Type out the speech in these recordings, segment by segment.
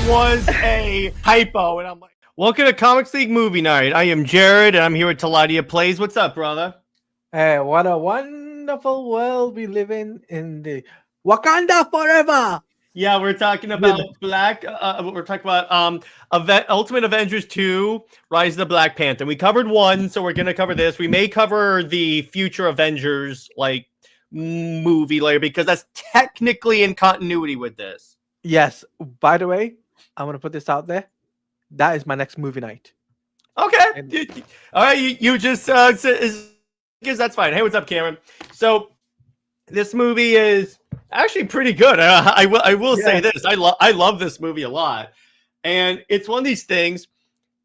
was a typo, and I'm like, welcome to Comics League Movie Night. I am Jared, and I'm here with Teladia Plays. What's up, brother? Hey, what a wonderful world we live in the Wakanda forever. Yeah, we're talking about we're talking about Ultimate Avengers 2, Rise of the Black Panther. We covered one, so we're gonna cover this. We may cover the future Avengers movie later because that's technically in continuity with this. Yes. By the way, I want to put this out there. That is my next movie night. Okay. All right. You just because that's fine. Hey, what's up, Cameron? So this movie is actually pretty good. I will say this. I love this movie a lot, and it's one of these things.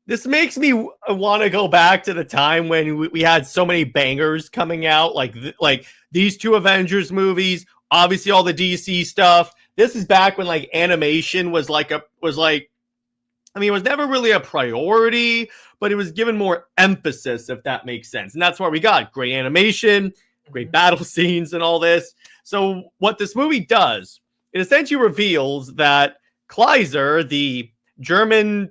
This makes me want to go back to the time when we had so many bangers coming out, like these two Avengers movies. Obviously, all the DC stuff. This is back when like animation was like. I mean, it was never really a priority, but it was given more emphasis, if that makes sense. And that's why we got great animation, great battle scenes, and all this. So what this movie does, it essentially reveals that Kaiser, the German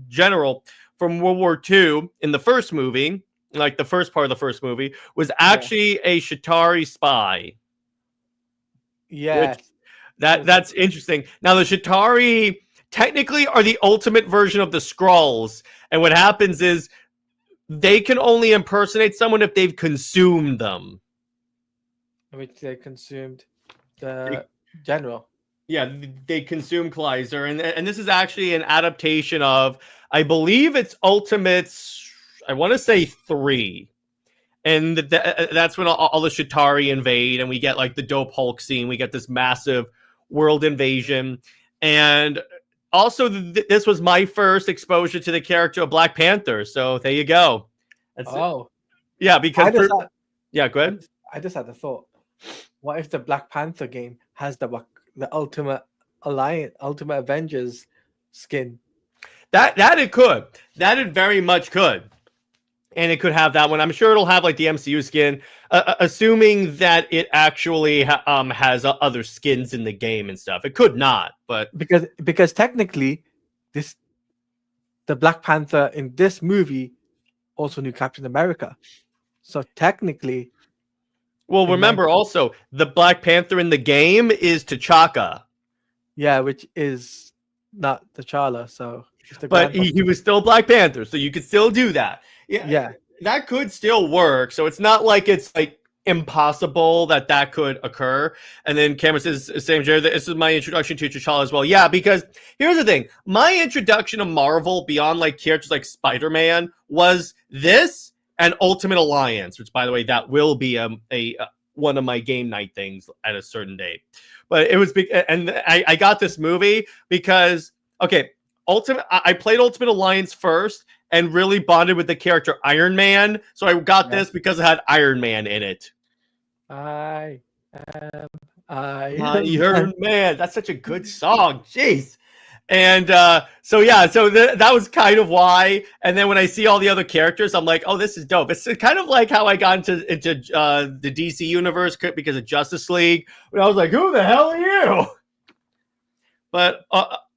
general from World War II in the first movie, like the first part of the first movie, was actually a Chitauri spy. Yeah. That's interesting. Now, the Chitauri technically are the ultimate version of the Skrulls, and what happens is they can only impersonate someone if they've consumed them. Which they consumed the general. Yeah, they consume Kaiser, and this is actually an adaptation of, I believe it's Ultimates, I want to say 3. And that's when all the Chitauri invade, and we get like the dope Hulk scene. We get this massive world invasion, and also, this was my first exposure to the character of Black Panther. So there you go. That's it. Yeah, because go ahead. I just had a thought. What if the Black Panther game has the Ultimate Alliance, Ultimate Avengers skin? That it could. That it very much could. And it could have that one. I'm sure it'll have like the MCU skin, assuming that it actually has other skins in the game and stuff. It could not, but because technically, the Black Panther in this movie also knew Captain America, so technically, well, remember also the Black Panther in the game is T'Chaka. Yeah, which is not T'Challa. So, but he was still Black Panther, so you could still do that. Yeah, that could still work. So it's not like it's like impossible that could occur. And then Cameron says, "Same, Jared. This is my introduction to T'Challa as well." Yeah, because here's the thing: my introduction to Marvel beyond like characters like Spider-Man was this and Ultimate Alliance, which, by the way, that will be a one of my game night things at a certain date. But it was big, and I got this movie because I played Ultimate Alliance first and really bonded with the character Iron Man. So I got this because it had Iron Man in it. I am Iron Man. That's such a good song. Jeez. And so that was kind of why. And then when I see all the other characters, I'm like, oh, this is dope. It's kind of like how I got into the DC universe because of Justice League. When I was like, who the hell are you? But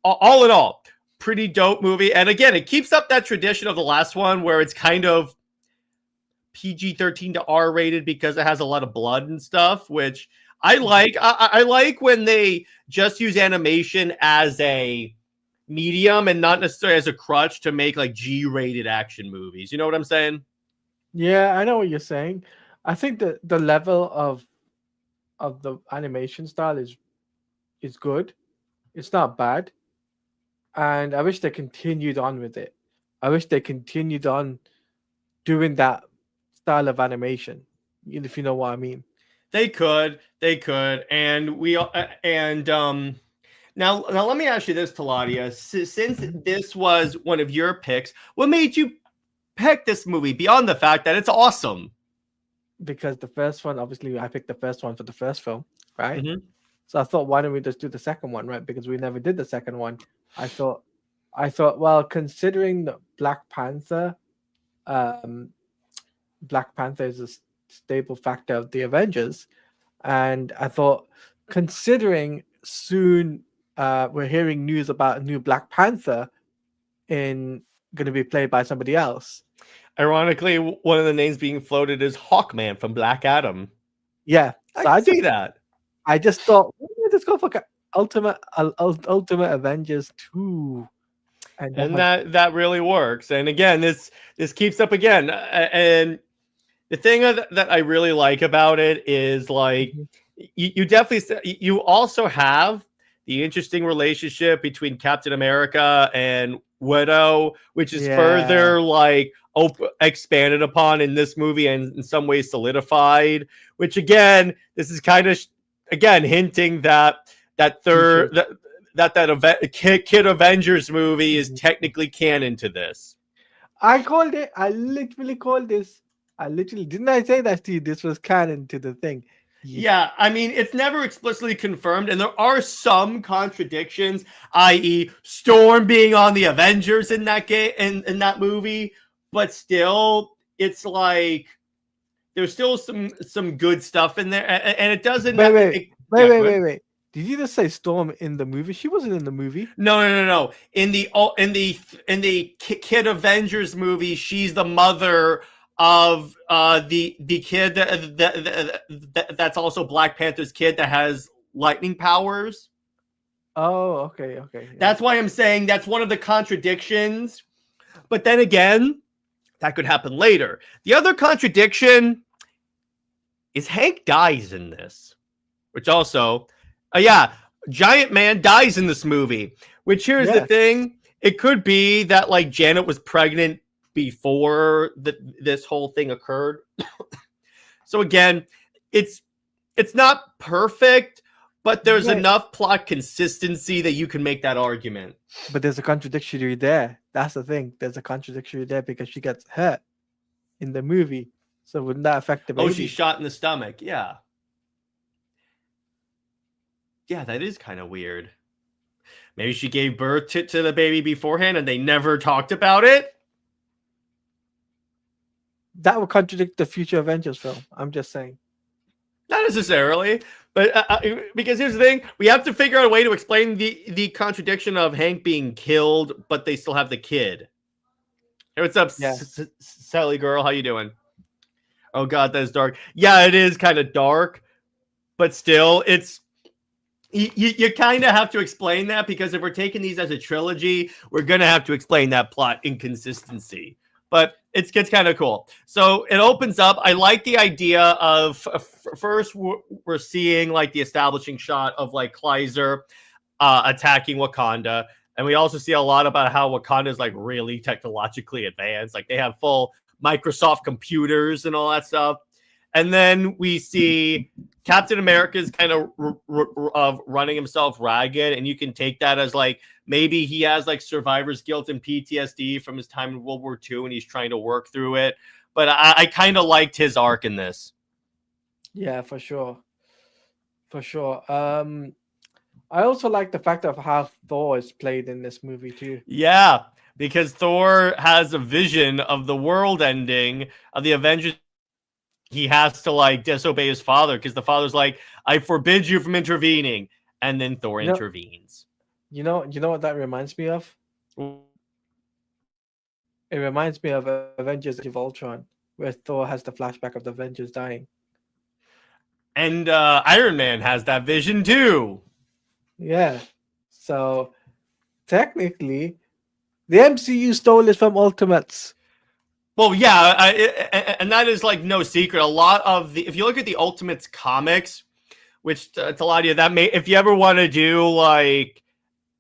all in all, pretty dope movie. And again, it keeps up that tradition of the last one where it's kind of PG-13 to R-rated because it has a lot of blood and stuff, which I like. I like when they just use animation as a medium and not necessarily as a crutch to make like G-rated action movies. You know what I'm saying? Yeah, I know what you're saying. I think that the level of the animation style is good. It's not bad. And I wish they continued on with it. I wish they continued on doing that style of animation, if you know what I mean. They could, and now let me ask you this, Teladia. Since this was one of your picks, what made you pick this movie beyond the fact that it's awesome? Because the first one, obviously, I picked the first one for the first film, right? Mm-hmm. So I thought, why don't we just do the second one, right? Because we never did the second one. I thought, well, considering the Black Panther is a staple factor of the Avengers, and I thought, considering soon we're hearing news about a new Black Panther in going to be played by somebody else. Ironically, one of the names being floated is Hawkman from Black Adam. Yeah, I so can see that. I just thought, let's go for Ultimate Avengers 2, and And that really works. And again, this keeps up again. And the thing that I really like about it is like Mhm. you definitely you also have the interesting relationship between Captain America and Widow, which is Yeah, further like expanded upon in this movie and in some ways solidified. Which again, this is kind of again hinting that that future. third Kid Avengers movie is Mhm. technically canon to this. I called it. I literally called this. I literally didn't I say that to you? This was canon to the thing. Yeah. Yeah, I mean, it's never explicitly confirmed, and there are some contradictions, i.e., Storm being on the Avengers in that game in that movie, but still, it's like there's still some good stuff in there, and it doesn't. Wait, wait, wait, Yeah, wait, go ahead. wait, wait. Did you just say Storm in the movie? She wasn't in the movie. No. In the Kid Avengers movie, she's the mother of the kid that's also Black Panther's kid that has lightning powers. Oh, okay, okay. Yeah. That's why I'm saying that's one of the contradictions. But then again, that could happen later. The other contradiction is Hank dies in this, which also, yeah, Giant Man dies in this movie. Which here's the Yeah. thing: it could be that like Janet was pregnant before this whole thing occurred. So again, it's not perfect, but there's Right. enough plot consistency that you can make that argument. But there's a contradictory there. That's the thing. There's a contradictory there because she gets hurt in the movie. So wouldn't that affect the Oh, baby? she's shot in the stomach. Yeah. Yeah, that is kind of weird. Maybe she gave birth to the baby beforehand and they never talked about it. That would contradict the future Avengers film. I'm just saying. Not necessarily, but because here's the thing: we have to figure out a way to explain the contradiction of Hank being killed, but they still have the kid. Hey, what's up, Yeah. Sally girl? How you doing? Oh God, that is dark. Yeah, it is kind of dark, but still, it's you kind of have to explain that because if we're taking these as a trilogy, we're gonna have to explain that plot inconsistency. But it gets kind of cool. So it opens up. I like the idea of first we're seeing like the establishing shot of like Kleiser attacking Wakanda. And we also see a lot about how Wakanda is like really technologically advanced. Like they have full Microsoft computers and all that stuff. And then we see Captain America's kind of running himself ragged, and you can take that as like maybe he has like survivor's guilt and PTSD from his time in World War II, and he's trying to work through it. But I kind of liked his arc in this. Yeah, for sure. For sure. I also like the fact of how Thor is played in this movie too. Yeah, because Thor has a vision of the world ending of the Avengers. He has to like disobey his father because the father's like, I forbid you from intervening. And then Thor intervenes. You know what that reminds me of? It reminds me of Avengers Age of Ultron, where Thor has the flashback of the Avengers dying. And Iron Man has that vision too. Yeah. So technically, the MCU stole it from Ultimates. Well, yeah, and that is like no secret. A lot of if you look at the Ultimates comics, which Teladia, that may, if you ever want to do like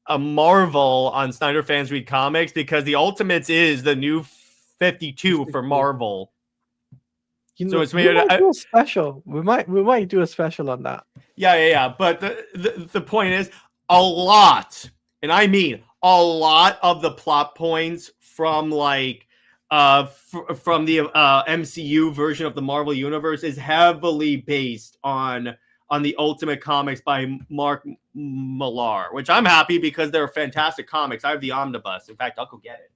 a Marvel on Snyder Fans Read Comics, because the Ultimates is the new 52 for Marvel. You know, so it's we might do a special. We might do a special on that. Yeah. But the point is, a lot, and I mean a lot of the plot points from like from the MCU version of the Marvel Universe is heavily based on the Ultimate Comics by Mark Millar, which I'm happy because they're fantastic comics. I have the omnibus. In fact, I'll go get it.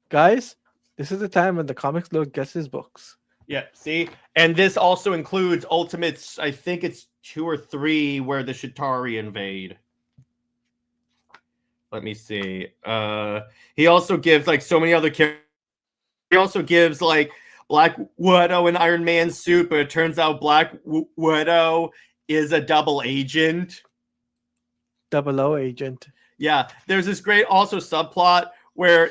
Guys, this is the time when the Comics Lord gets his books. Yeah, see? And this also includes Ultimates, I think it's 2 or 3 where the Chitauri invade. Let me see. He also gives like so many other characters. He also gives like Black Widow and Iron Man suit, but it turns out Black Widow is a double agent. 00 agent. Yeah, there's this great also subplot where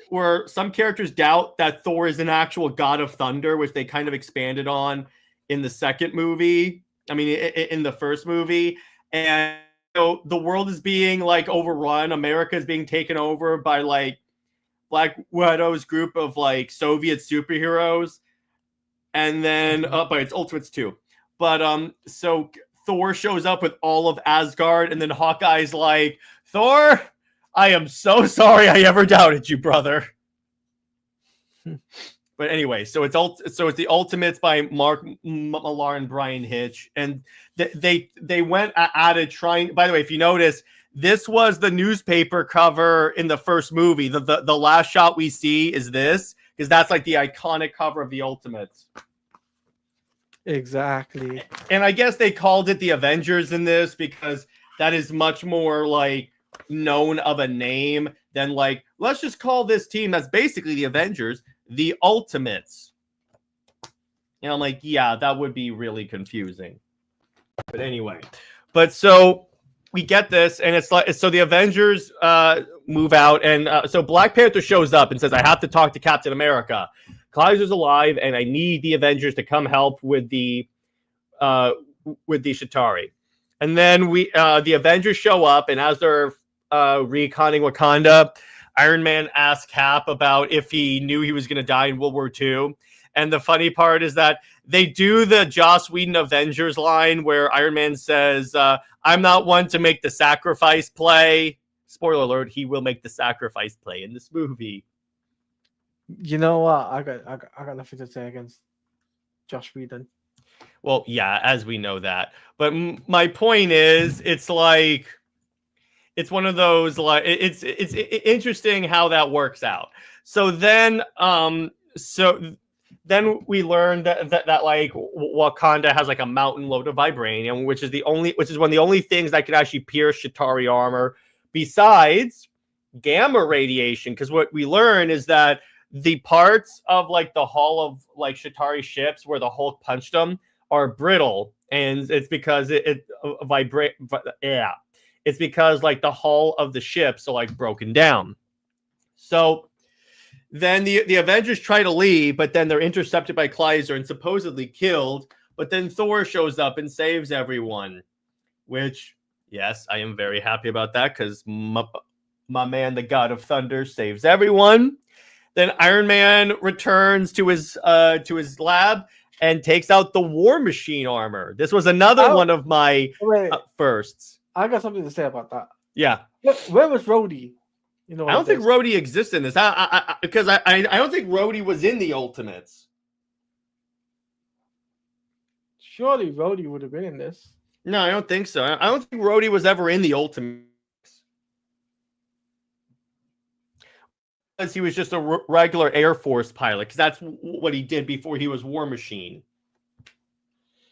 where some characters doubt that Thor is an actual god of thunder, which they kind of expanded on in the second movie. I mean, in the first movie, and so the world is being like overrun. America is being taken over by like Black Widow's group of like Soviet superheroes, and then but it's Ultimates too. But so Thor shows up with all of Asgard, and then Hawkeye's like, Thor, I am so sorry I ever doubted you, brother. But anyway, so it's the Ultimates by Mark Millar and Brian Hitch, and they went at it trying. By the way, if you notice, this was the newspaper cover in the first movie. The last shot we see is this, because that's like the iconic cover of the Ultimates. Exactly. And I guess they called it the Avengers in this because that is much more like known of a name than like, let's just call this team that's basically the Avengers the Ultimates. And I'm like, yeah, that would be really confusing. But anyway, so we get this, and it's like, so the Avengers move out, and so Black Panther shows up and says, I have to talk to Captain America. Kaiser's alive, and I need the Avengers to come help with the Chitauri. And then the Avengers show up, and as they're reconning Wakanda, Iron Man asks Cap about if he knew he was going to die in World War II. And the funny part is that they do the Joss Whedon Avengers line where Iron Man says, I'm not one to make the sacrifice play. Spoiler alert, he will make the sacrifice play in this movie. You know what? I got nothing to say against Joss Whedon. Well, yeah, as we know that. But my point is, it's like, it's one of those, like, it's interesting how that works out. So then we learned that like Wakanda has like a mountain load of vibranium, which is one of the only things that could actually pierce Chitauri armor besides gamma radiation. Because what we learn is that the parts of like the hull of like Chitauri ships where the Hulk punched them are brittle, and it's because it vibrate. Yeah, it's because like the hull of the ships are like broken down. So then the Avengers try to leave, but then they're intercepted by Kaiser and supposedly killed. But then Thor shows up and saves everyone, which, yes, I am very happy about that because my man, the God of Thunder, saves everyone. Then Iron Man returns to his lab and takes out the War Machine armor. This was another one of my firsts. I got something to say about that. Yeah. Where was Rhodey? You know, I don't think Rhodey exists in this. Because I don't think Rhodey was in the Ultimates. Surely Rhodey would have been in this. No, I don't think so. I don't think Rhodey was ever in the Ultimates. Because he was just a regular Air Force pilot. Because that's what he did before he was War Machine.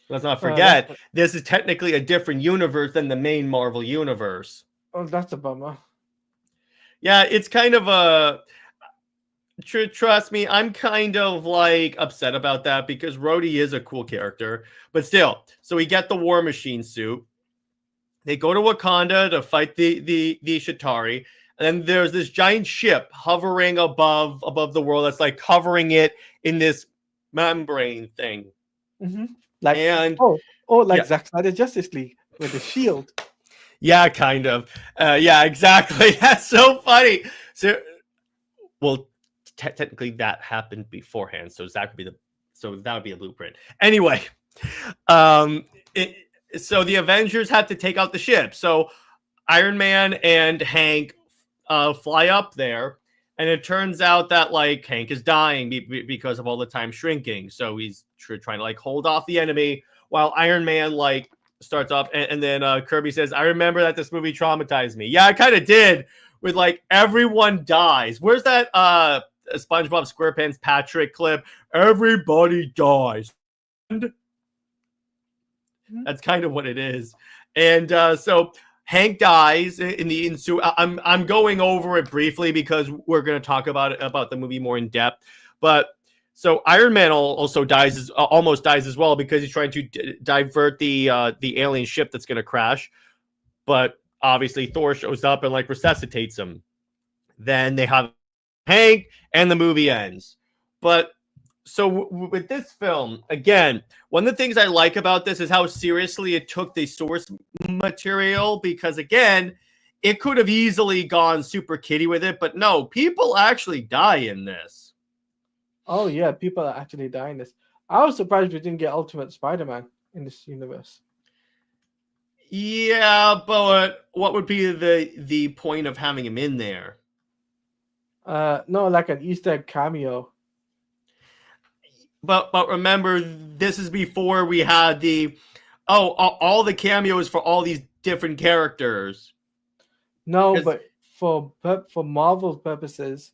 Let's not forget, this is technically a different universe than the main Marvel universe. Oh, that's a bummer. Yeah, it's kind of a... Trust me, I'm kind of like upset about that because Rhodey is a cool character. But still, so we get the War Machine suit. They go to Wakanda to fight the Chitauri. And then there's this giant ship hovering above the world that's like covering it in this membrane thing. Mm-hmm. Like Zack Snyder Justice League with the shield. Yeah, kind of. Yeah, exactly. That's so funny. So, well, technically that happened beforehand, so that would be a blueprint. Anyway, so the Avengers had to take out the ship. So Iron Man and Hank fly up there, and it turns out that like Hank is dying because of all the time shrinking. So he's trying to like hold off the enemy while Iron Man like starts off, and then Kirby says, "I remember that this movie traumatized me." Yeah, I kind of did. With like everyone dies. Where's that SpongeBob SquarePants Patrick clip. Everybody dies. And that's kind of what it is. And so Hank dies in the ensue. I'm going over it briefly because we're going to talk about the movie more in depth. But so Iron Man also almost dies as well because he's trying to divert the alien ship that's going to crash. But obviously Thor shows up and like resuscitates him. Then they have Hank and the movie ends. But so with this film, again, one of the things I like about this is how seriously it took the source material, because again, it could have easily gone super kiddie with it, but no, people actually die in this. Oh yeah, people are actually dying in this. I was surprised we didn't get Ultimate Spider-Man in this universe. Yeah, but what would be the point of having him in there? No, like an Easter egg cameo. But remember, this is before we had all the cameos for all these different characters. No, but for Marvel's purposes,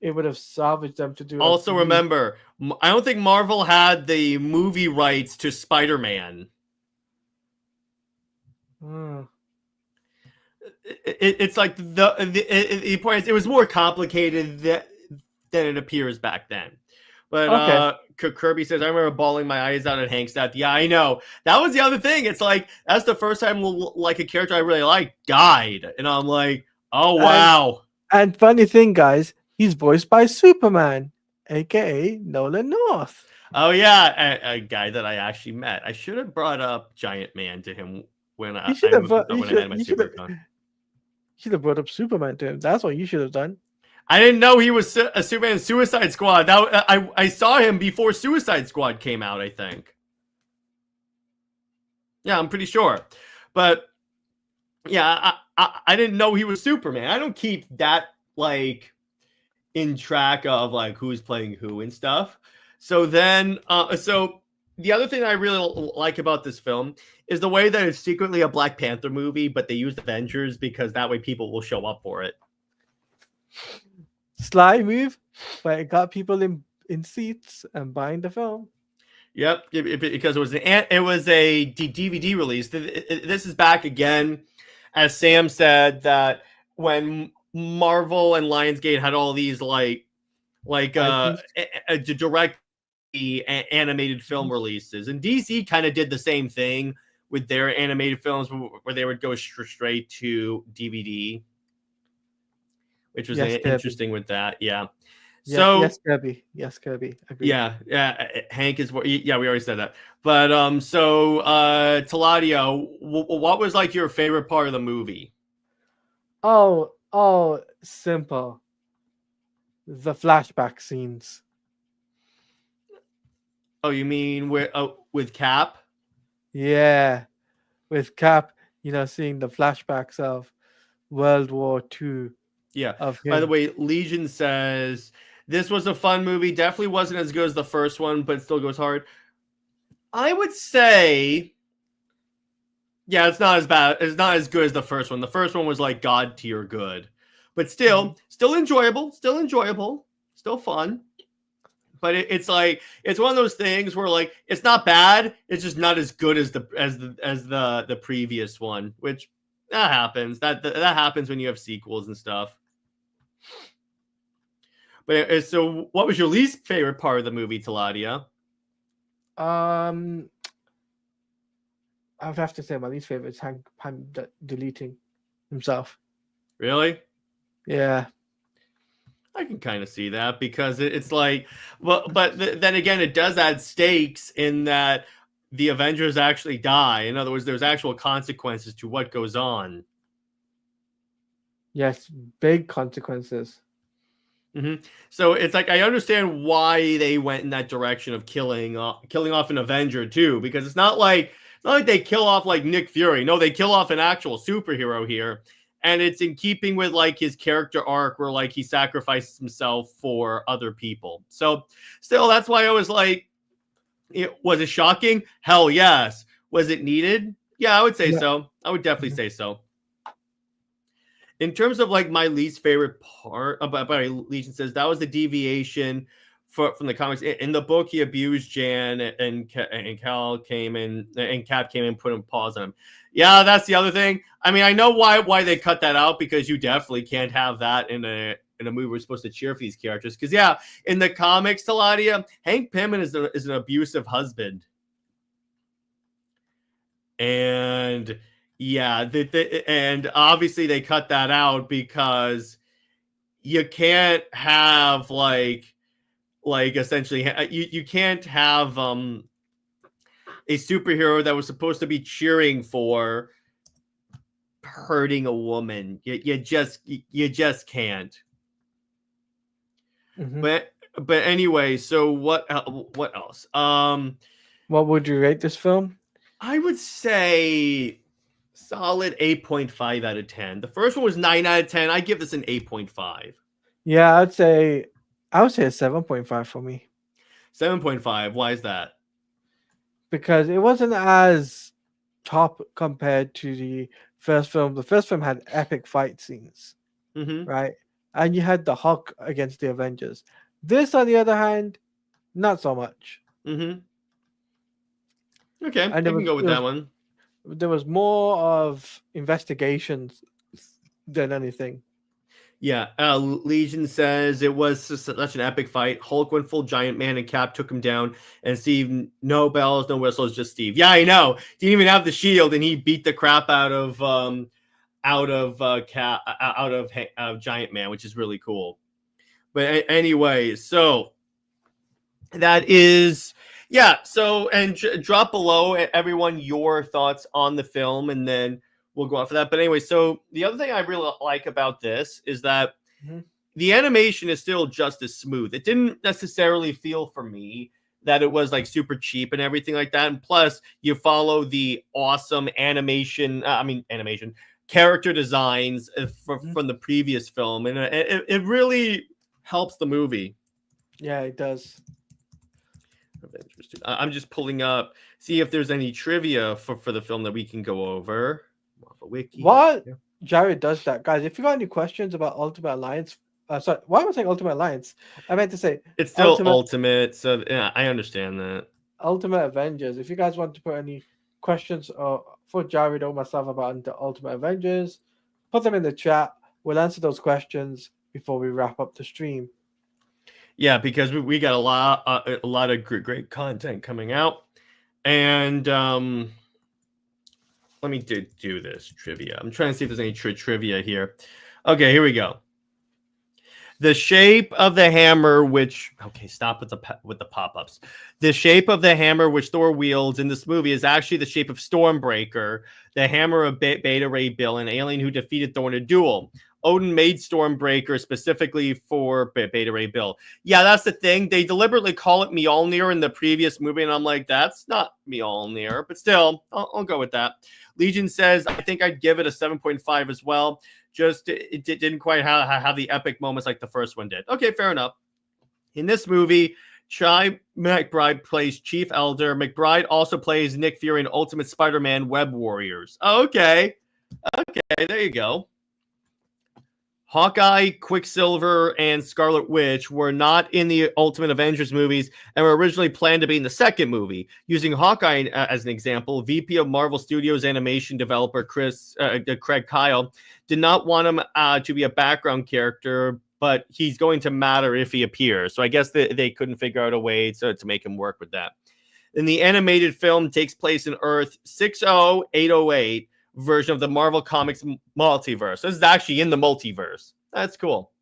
it would have salvaged them to do. Also, remember, I don't think Marvel had the movie rights to Spider-Man. It's like the point is, it was more complicated than it appears back then. But okay. Kirby says, I remember bawling my eyes out at Hank's death. Yeah, I know. That was the other thing. It's like, that's the first time like a character I really like died. And I'm like, oh, wow. And funny thing, guys, he's voiced by Superman, a.k.a. Nolan North. Oh, yeah. A guy that I actually met. I should have brought up Giant Man to him when I had my SuperCon. You should have brought up Superman to him. That's what you should have done. I didn't know he was a Superman in Suicide Squad. I saw him before Suicide Squad came out, I think. Yeah, I'm pretty sure. But, yeah, I didn't know he was Superman. I don't keep that, like, in track of, like, who's playing who and stuff. So then, so the other thing I really like about this film is the way that it's secretly a Black Panther movie, but they used Avengers because that way people will show up for it. Sly move, but it got people in seats and buying the film. Yep, because it was a DVD release. This is back again, as Sam said, that when Marvel and Lionsgate had all these like direct animated film releases, and DC kind of did the same thing with their animated films, where they would go straight to DVD. Which was interesting with that, yeah. So yes, Kirby. Yes, Kirby. Agreed. Yeah. Hank is what. Yeah, we already said that. But so Teladia, what was like your favorite part of the movie? Oh, simple. The flashback scenes. Oh, you mean with Cap? Yeah, with Cap. Seeing the flashbacks of World War II. Yeah. By the way, Legion says this was a fun movie. Definitely wasn't as good as the first one, but still goes hard. I would say, yeah, it's not as bad. It's not as good as the first one. The first one was like God tier good, but still enjoyable. Still fun. But it's like, it's one of those things where like it's not bad. It's just not as good as the previous one, which. That happens. That happens when you have sequels and stuff. But so, what was your least favorite part of the movie, Teladia? I would have to say my least favorite is Hank deleting himself. Really? Yeah. I can kind of see that because it's like, well, but then again, it does add stakes in that. The Avengers actually die. In other words, there's actual consequences to what goes on. Yes, big consequences. Mm-hmm. So it's like I understand why they went in that direction of killing off an Avenger too, because it's not like they kill off like Nick Fury. No, they kill off an actual superhero here, and it's in keeping with like his character arc where like he sacrifices himself for other people. So still, that's why I was like. Was it shocking? Hell yes. Was it needed? Yeah, I would say so. I would definitely say so. in terms of like my least favorite part about Legion says that was the deviation from the comics. In the book, he abused Jan, and Cal came in, and Cap came in, put him pause on him. Yeah, that's the other thing. I mean, I know why they cut that out, because you definitely can't have that in a movie we're supposed to cheer for these characters. Because yeah, in the comics, Teladia, Hank Pym is an abusive husband, and yeah, and obviously they cut that out because you can't have like essentially you can't have a superhero that was supposed to be cheering for hurting a woman. You just can't. Mm-hmm. But anyway, so what else? What would you rate this film? I would say solid 8.5 out of 10. The first one was 9 out of 10. I give this an 8.5. Yeah, I would say a 7.5 for me, 7.5. Why is that? because it wasn't as top compared to the first film. The first film had epic fight scenes, Mm-hmm. right? And you had the Hulk against the Avengers. This, on the other hand, not so much. Mm-hmm. Okay, I And can go with that one. there was more of investigations than anything. Yeah, Legion says it was such an epic fight. Hulk went full giant man, and Cap took him down. And Steve, no bells, no whistles, just Steve. Yeah, I know. Didn't even have the shield, and he beat the crap out of Cap, out of Giant Man, which is really cool. But anyway, so that is, yeah. So, and drop below, everyone, your thoughts on the film, and then we'll go on for that. But anyway, so the other thing I really like about this is that the animation is still just as smooth. It didn't necessarily feel for me that it was like super cheap and everything like that. And plus, you follow the awesome animation character designs from the previous film, and it really helps the movie. Yeah, it does. Avengers. I'm just pulling up, see if there's any trivia for the film that we can go over. Wiki. What Jared does that, guys. If you got any questions about Ultimate Alliance, sorry, why am I saying Ultimate Alliance? I meant to say it's still Ultimate. So yeah, I understand that. Ultimate Avengers. If you guys want to put any questions for Jared or myself about the Ultimate Avengers, put them in the chat. We'll answer those questions before we wrap up the stream. Yeah, because we got a lot of great content coming out, and let me do this trivia. I'm trying to see if there's any trivia here. Okay, here we go. The shape of the hammer, which stop with the pop-ups. The shape of the hammer which Thor wields in this movie is actually the shape of Stormbreaker, the hammer of Beta Ray Bill, an alien who defeated Thor in a duel. Odin made Stormbreaker specifically for Beta Ray Bill. Yeah, that's the thing. They deliberately call it Mjolnir in the previous movie, and I'm like, that's not Mjolnir. But still, I'll go with that. Legion says, I think I'd give it a 7.5 as well. Just it didn't quite have the epic moments like the first one did. Okay, fair enough. In this movie, Chi McBride plays Chief Elder. McBride also plays Nick Fury in Ultimate Spider-Man Web Warriors. Oh, okay, there you go. Hawkeye, Quicksilver, and Scarlet Witch were not in the Ultimate Avengers movies and were originally planned to be in the second movie. Using Hawkeye as an example, VP of Marvel Studios animation developer Craig Kyle did not want him to be a background character, but he's going to matter if he appears. So I guess they couldn't figure out a way to make him work with that. And the animated film takes place in Earth 60808, version of the Marvel Comics multiverse. This is actually in the multiverse. That's cool.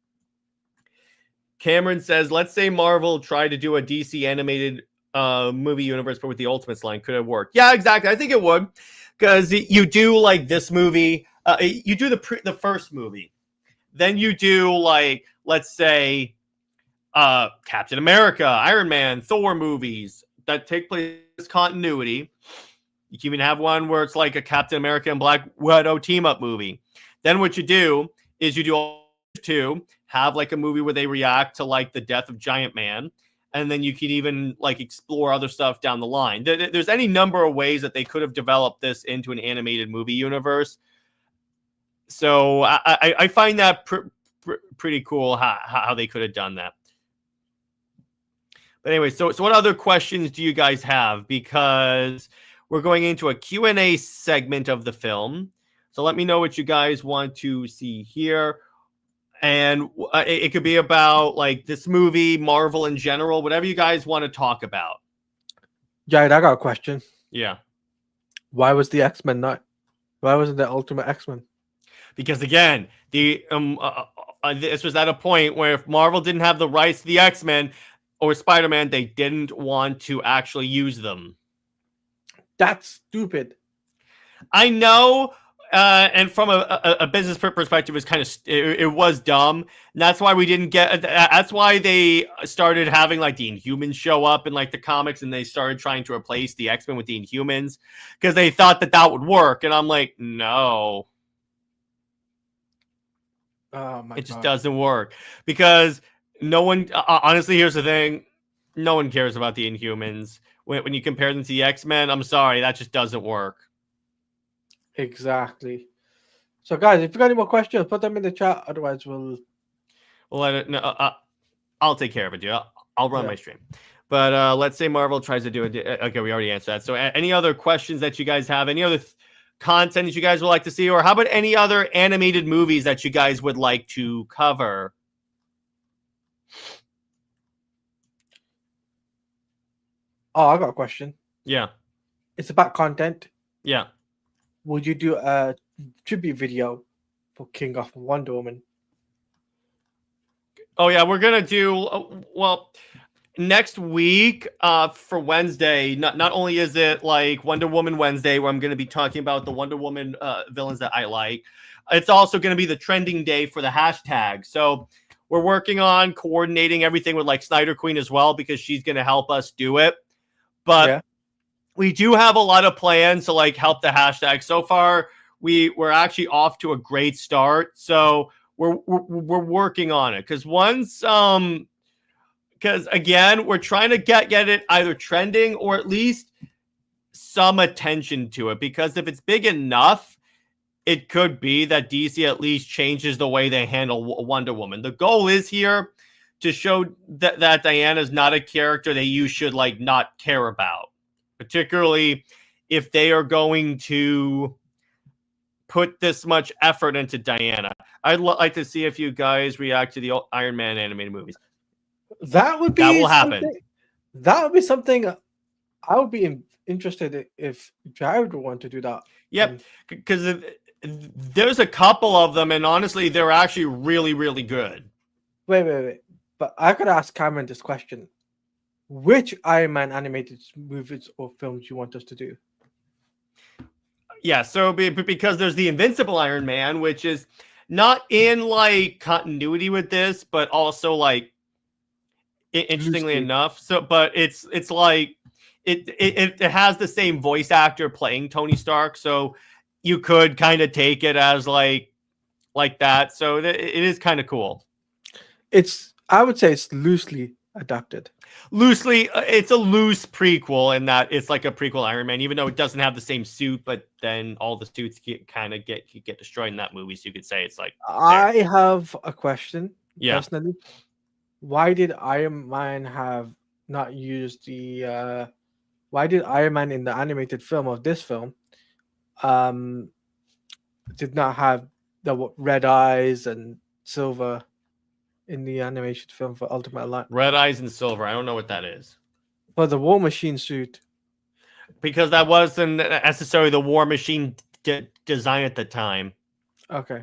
Cameron says, let's say Marvel tried to do a DC animated movie universe, but with the Ultimates line. Could it work? Yeah, exactly. I think it would. Because you do like this movie. You do the first movie. Then you do like, let's say, Captain America, Iron Man, Thor movies that take place in continuity. You can even have one where it's like a Captain America and Black Widow team-up movie. Then what you do is you do all two, have like a movie where they react to like the death of Giant Man, and then you can even like explore other stuff down the line. There's any number of ways that they could have developed this into an animated movie universe. So I find that pretty cool how they could have done that. But anyway, so what other questions do you guys have? Because we're going into a Q&A segment of the film. So let me know what you guys want to see here. And it could be about like this movie, Marvel in general, whatever you guys want to talk about. Jared, I got a question. Yeah. Why was the X-Men not? Why wasn't the Ultimate X-Men? Because again, this was at a point where if Marvel didn't have the rights to the X-Men or Spider-Man, they didn't want to actually use them. That's stupid. I know, and from a business perspective, it was dumb. And that's why we didn't get. That's why they started having like the Inhumans show up in like the comics, and they started trying to replace the X-Men with the Inhumans because they thought that would work. And I'm like, no. Oh my God. It just God. doesn't work because no one. Honestly, here's the thing: no one cares about the Inhumans when you compare them to the X-Men. I'm sorry, that just doesn't work. Exactly. So, guys, if you got any more questions, put them in the chat. Otherwise, we'll let it. No, I'll take care of it, dude. I'll run my stream. But let's say Marvel tries to do it. Okay, we already answered that. So, any other questions that you guys have? Any other content that you guys would like to see, or how about any other animated movies that you guys would like to cover? Oh, I got a question. Yeah. It's about content. Yeah. Would you do a tribute video for King of Wonder Woman? Oh yeah, we're gonna do well next week for Wednesday. Not only is it like Wonder Woman Wednesday, where I'm gonna be talking about the Wonder Woman villains that I like, it's also gonna be the trending day for the hashtag. So we're working on coordinating everything with like Snyder Queen as well because she's gonna help us do it. But we do have a lot of plans to like help the hashtag. So far, we're actually off to a great start. So we're working on it because again, we're trying to get it either trending or at least some attention to it. Because if it's big enough, it could be that DC at least changes the way they handle Wonder Woman. The goal is here to show that Diana is not a character that you should like not care about, particularly if they are going to put this much effort into Diana. I'd like to see if you guys react to the Iron Man animated movies. That would be that will happen. That would be something I would be interested if Jared would want to do that. Yep, because there's a couple of them, and honestly, they're actually really, really good. Wait. But I could ask Cameron this question. Which Iron Man animated movies or films you want us to do? Yeah, so because there's the Invincible Iron Man, which is not in like continuity with this, but also like interestingly enough. So, but it's like it has the same voice actor playing Tony Stark, so you could kind of take it as like that. So it is kind of cool. I would say it's loosely adapted. Loosely, it's a loose prequel in that it's like a prequel Iron Man, even though it doesn't have the same suit. But then all the suits get destroyed in that movie, so you could say it's like. I have a question. Yeah. Personally, why did Iron Man have not used the? Why did Iron Man in the animated film of this film, did not have the red eyes and silver? In the animation film for Ultimate Alliance. Red eyes and silver. I don't know what that is. But the War Machine suit. Because that wasn't necessarily the War Machine design at the time. Okay.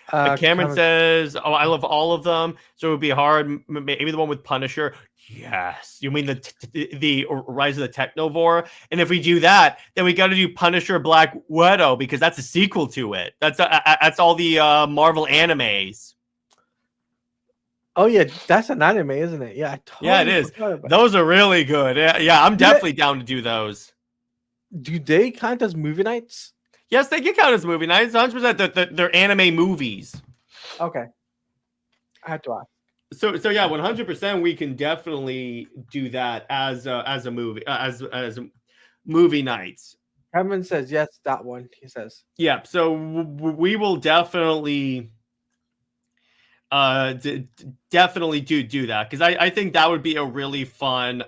Cameron says, "Oh, I love all of them, so it would be hard. Maybe the one with Punisher." Yes, you mean the Rise of the Technovore? And if we do that, then we got to do Punisher Black Widow because that's a sequel to it. That's all the Marvel animes. Oh yeah, that's an anime, isn't it? Yeah, it is. Those are really good. Yeah, I'm definitely down to do those. Do they count as movie nights? Yes, they can count as movie nights. 100%. They're anime movies. Okay, I had to ask. So yeah, 100%. We can definitely do that as a movie as movie nights. Cameron says yes, that one. He says. Yeah, so we will definitely definitely do that, because I think that would be a really fun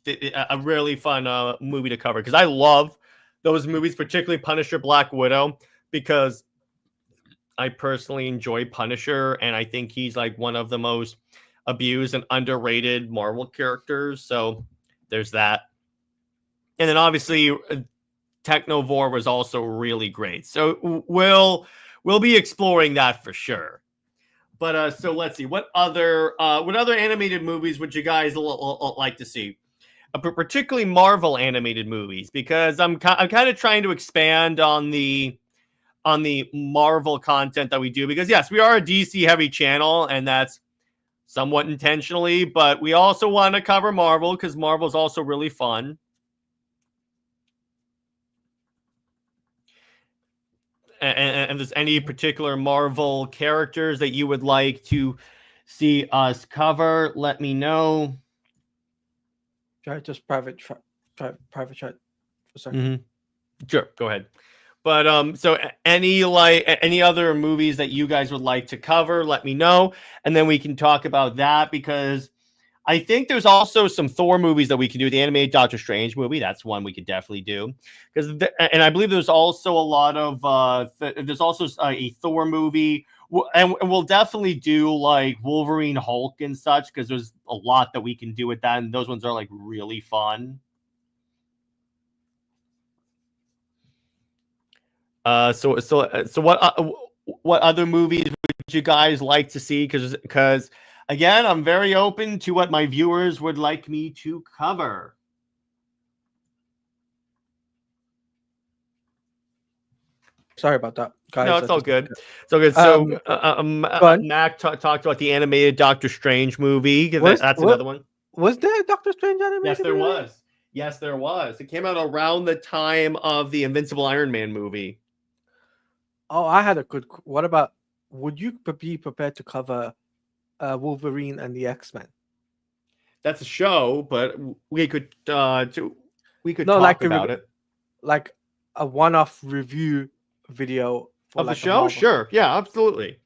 movie to cover, because I love those movies, particularly Punisher, Black Widow, because I personally enjoy Punisher, and I think he's like one of the most abused and underrated Marvel characters. So there's that. And then obviously Technovore was also really great. So we'll be exploring that for sure. But so let's see, what other animated movies would you guys like to see? Particularly Marvel animated movies, because I'm kind of trying to expand on the Marvel content that we do, because yes, we are a DC heavy channel, and that's somewhat intentionally, but we also want to cover Marvel because Marvel's also really fun. And there's any particular Marvel characters that you would like to see us cover, let me know. Try just private chat for a second. Mm-hmm. Sure, go ahead. But so any other movies that you guys would like to cover, let me know, and then we can talk about that, because I think there's also some Thor movies that we can do. The animated Doctor Strange movie, that's one we could definitely do. And I believe there's also a lot of there's also a Thor movie, and we'll definitely do like Wolverine, Hulk, and such, because there's a lot that we can do with that, and those ones are like really fun. So what other movies would you guys like to see? Because again, I'm very open to what my viewers would like me to cover. Sorry about that, guys. No, it's all good. It's all good. So Mac talked about the animated Doctor Strange movie. That's another one. Was there a Doctor Strange animated? Yes, there was. Yes, there was. It came out around the time of the Invincible Iron Man movie. Oh, I had a good. What about? Would you be prepared to cover Wolverine and the X-Men? That's a show, but we could talk about it, like a one-off review video of the show. Sure, yeah, absolutely.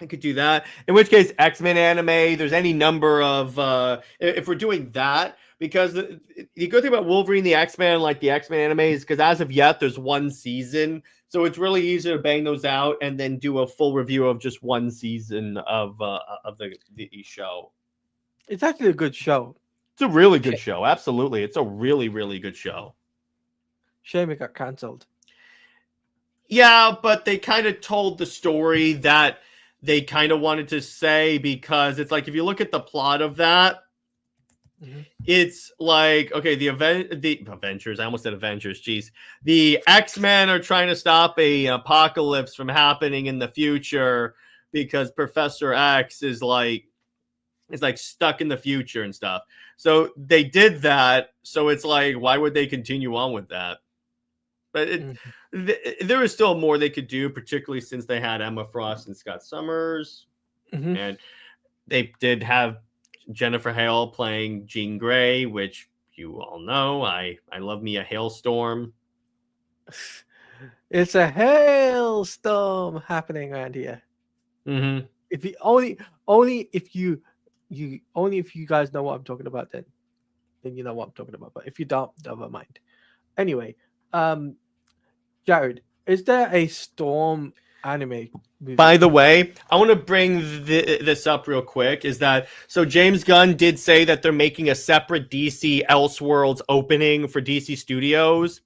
I could do that. In which case, X-Men anime. There's any number of if we're doing that. Because the good thing about Wolverine, the X-Men, like the X-Men anime, is because as of yet, there's one season. So it's really easy to bang those out and then do a full review of just one season of the show. It's actually a good show. It's a really good show. Absolutely. It's a really, really good show. Shame it got canceled. Yeah, but they kind of told the story that they kind of wanted to say, because it's like, if you look at the plot of that, it's like, okay, the Avengers, I almost said Avengers, geez. The X-Men are trying to stop an apocalypse from happening in the future because Professor X is like stuck in the future and stuff. So they did that. So it's like, why would they continue on with that? But there is still more they could do, particularly since they had Emma Frost and Scott Summers. And they did have Jennifer Hale playing Jean Grey, which you all know. I love me a hailstorm. It's a hailstorm happening around here. If you only if you guys know what I'm talking about, then you know what I'm talking about. But if you don't, never mind. Anyway, Jared, is there a Storm anime movie? By the way, I want to bring this up real quick. Is that so? James Gunn did say that they're making a separate DC Elseworlds opening for DC Studios.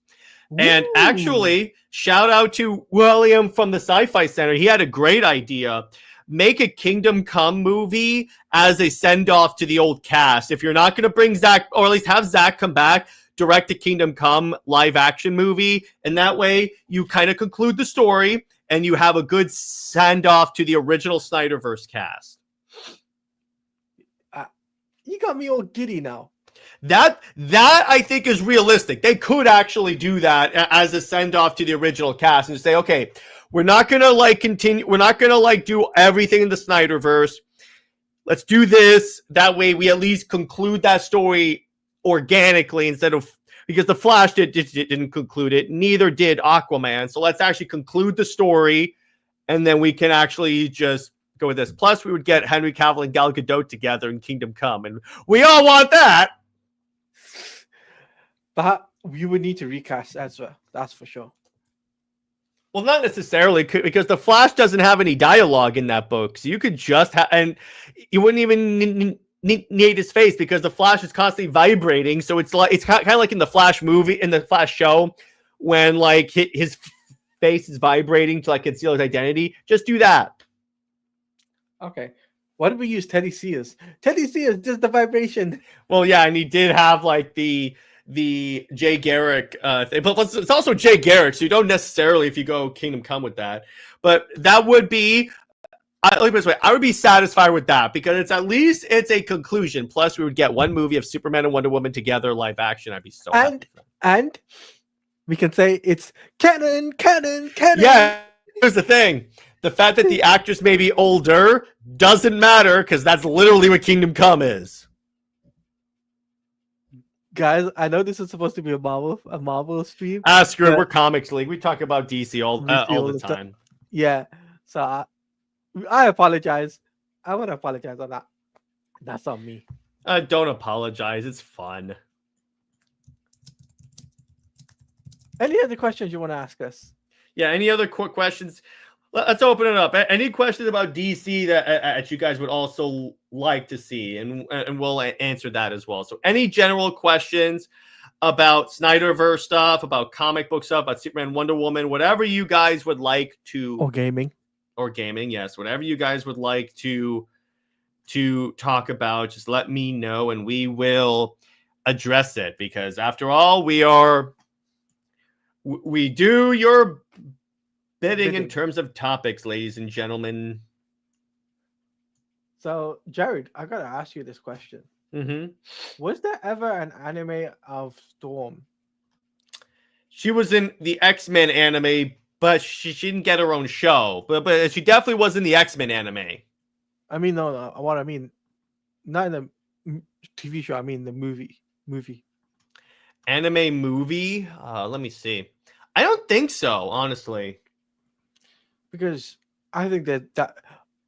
Ooh. And actually, shout out to William from the Sci-Fi Center. He had a great idea. Make a Kingdom Come movie as a send-off to the old cast. If you're not going to bring Zach, or at least have Zach come back, direct a Kingdom Come live action movie. And that way you kind of conclude the story and you have a good send-off to the original Snyderverse cast. You got me all giddy now. That I think is realistic. They could actually do that as a send-off to the original cast and say, okay, we're not going to continue. We're not going to do everything in the Snyderverse. Let's do this. That way we at least conclude that story organically instead of because the Flash didn't conclude it. Neither did Aquaman. So let's actually conclude the story, and then we can actually just go with this. Plus, we would get Henry Cavill and Gal Gadot together in Kingdom Come, and we all want that. But we would need to recast Ezra. That's for sure. Well, not necessarily, because the Flash doesn't have any dialogue in that book. So you could just and you wouldn't even need his face because the Flash is constantly vibrating. So it's kind of like in the Flash movie, in the Flash show, when like his face is vibrating to like conceal his identity. Just do that. Okay. Why did we use Teddy Sears? Teddy Sears, just the vibration. Well, yeah, and he did have like the Jay Garrick thing, but it's also Jay Garrick, so you don't necessarily, if you go Kingdom Come with that, but that would be, let me put it this way, I would be satisfied with that because it's at least it's a conclusion. Plus, we would get one movie of Superman and Wonder Woman together, live action. I'd be so happy. And we can say it's canon. Yeah, here's the thing. The fact that the actress may be older doesn't matter because that's literally what Kingdom Come is. Guys, I know this is supposed to be a Marvel stream. Screw it, we're Comics League. We talk about DC all the time. Yeah, so I apologize. I want to apologize on that. That's on me. Don't apologize. It's fun. Any other questions you want to ask us? Yeah, any other quick questions? Let's open it up. Any questions about DC that you guys would also like to see, and we'll answer that as well. So, any general questions about Snyderverse stuff, about comic book stuff, about Superman, Wonder Woman, whatever you guys would like to, or gaming, yes, whatever you guys would like to talk about, just let me know, and we will address it. Because after all, we do your bidding in terms of topics, ladies and gentlemen. So, Jared, I gotta ask you this question. Mm-hmm. Was there ever an anime of Storm? She was in the X-Men anime, but she didn't get her own show. But she definitely was in the X-Men anime. I mean, no. What I mean, not in the TV show. I mean the movie. Anime movie? Let me see. I don't think so, honestly. Because I think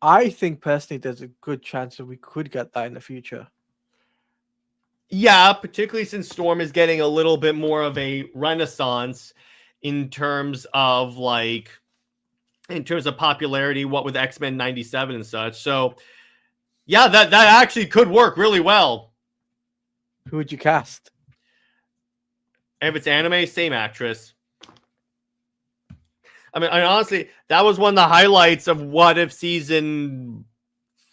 I think personally there's a good chance that we could get that in the future. Yeah, particularly since Storm is getting a little bit more of a renaissance in terms of popularity, what with X-Men 97 and such. So yeah, that actually could work really well. Who would you cast? If it's anime, same actress. I mean, honestly, that was one of the highlights of What If season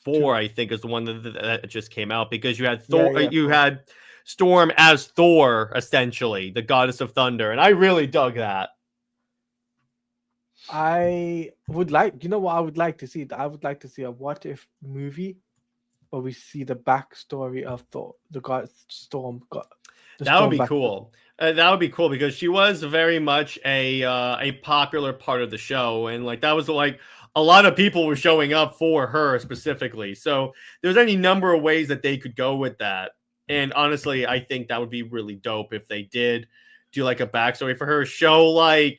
4. I think is the one that just came out, because you had Thor, you had Storm as Thor, essentially the goddess of thunder, and I really dug that. I would like, what I would like to see? I would like to see a What If movie where we see the backstory of Thor, the god Storm. That would be cool. That would be cool because she was very much a popular part of the show, and that was a lot of people were showing up for her specifically. So there's any number of ways that they could go with that. And honestly, I think that would be really dope if they did do a backstory for her, show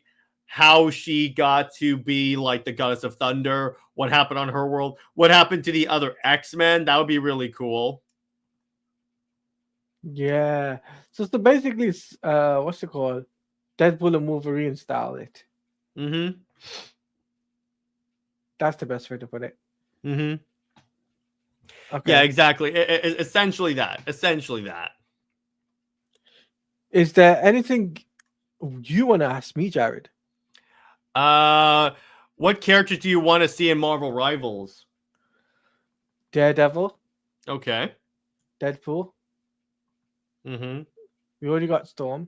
how she got to be the goddess of thunder, what happened on her world, what happened to the other X-Men. That would be really cool. Yeah. So basically, what's it called? Deadpool and Wolverine style it. Mm-hmm. That's the best way to put it. Mm-hmm. Okay. Yeah, exactly. Essentially that. Is there anything you want to ask me, Jared? What characters do you want to see in Marvel Rivals? Daredevil. Okay. Deadpool. Mm-hmm. We already got Storm.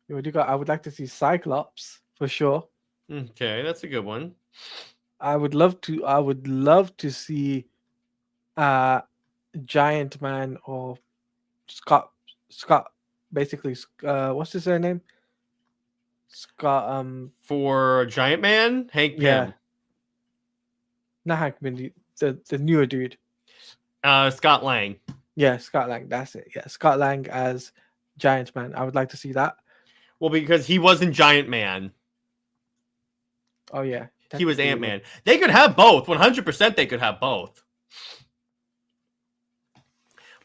I would like to see Cyclops for sure. Okay, that's a good one. I would love to see Giant Man or Scott basically what's his name? Scott for Giant Man, Hank Pym. Yeah. Not Hank Pym, the newer dude. Scott Lang. Yeah, Scott Lang, that's it. Yeah, Scott Lang as Giant Man. I would like to see that. Well, because he wasn't Giant Man. Oh yeah, He was technically he Ant-Man. They could have both. 100% they could have both.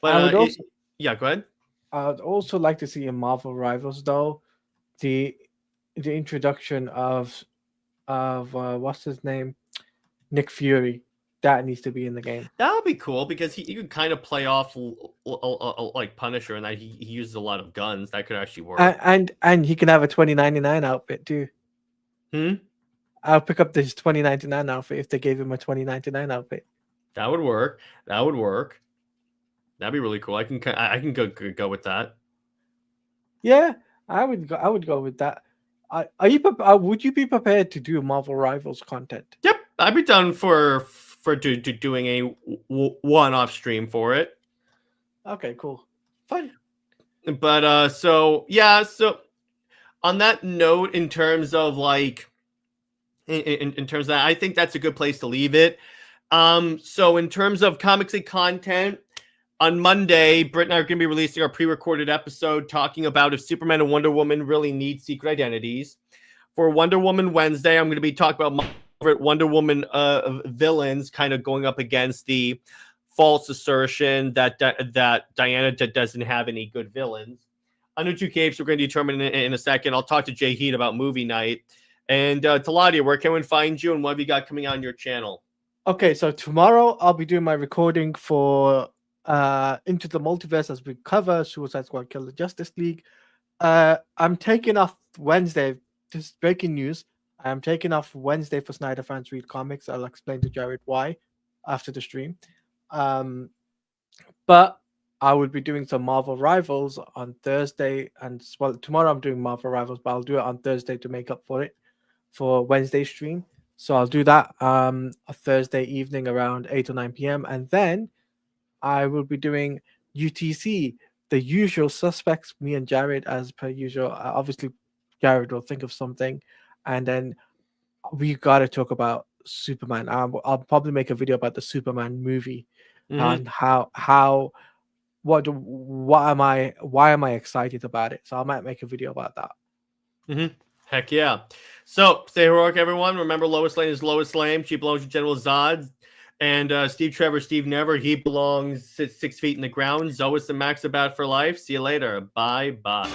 But I would also, yeah, go ahead. I would also like to see in Marvel Rivals though, the introduction of what's his name, Nick Fury. That needs to be in the game. That would be cool because he could kind of play off like Punisher, and that he uses a lot of guns. That could actually work. And he can have a 2099 outfit too. I'll pick up this 2099 outfit if they gave him a 2099 outfit. That would work. That would work. That'd be really cool. I can go with that. Yeah, I would go with that. Are you? Would you be prepared to do Marvel Rivals content? Yep, I'd be down for doing a one-off stream for it. Okay, cool, fun. But so yeah, so on that note, in terms of like, in terms of that, I think that's a good place to leave it. So in terms of Comics and content, on Monday, Britt and I are going to be releasing our pre-recorded episode talking about if Superman and Wonder Woman really need secret identities. For Wonder Woman Wednesday, I'm going to be talking about my favorite Wonder Woman villains, kind of going up against the false assertion that Diana doesn't have any good villains. On the two capes, we're going to determine in a second. I'll talk to JJheat about movie night. And Teladia, where can we find you, and what have you got coming on your channel? Okay, so tomorrow I'll be doing my recording for Into the Multiverse as we cover Suicide Squad Kill the Justice League. I'm taking off Wednesday. This is breaking news. I'm taking off Wednesday for Snyder Fans Read Comics. I'll explain to Jared why after the stream. But I will be doing some Marvel Rivals on Thursday, and well, tomorrow I'm doing Marvel Rivals, but I'll do it on Thursday to make up for it for Wednesday stream. So I'll do that a Thursday evening around 8 or 9 p.m. And then I will be doing UTC, the usual suspects, me and Jared, as per usual. Obviously, Jared will think of something. And then we got to talk about Superman. I'll probably make a video about the Superman movie and why am I excited about it? So I might make a video about that. Heck yeah. So stay heroic, everyone. Remember, Lois Lane is Lois Lane. She belongs to General Zod. And Steve Trevor, Steve Never. He belongs 6 feet in the ground. Zois and Max about for life. See you later. Bye-bye.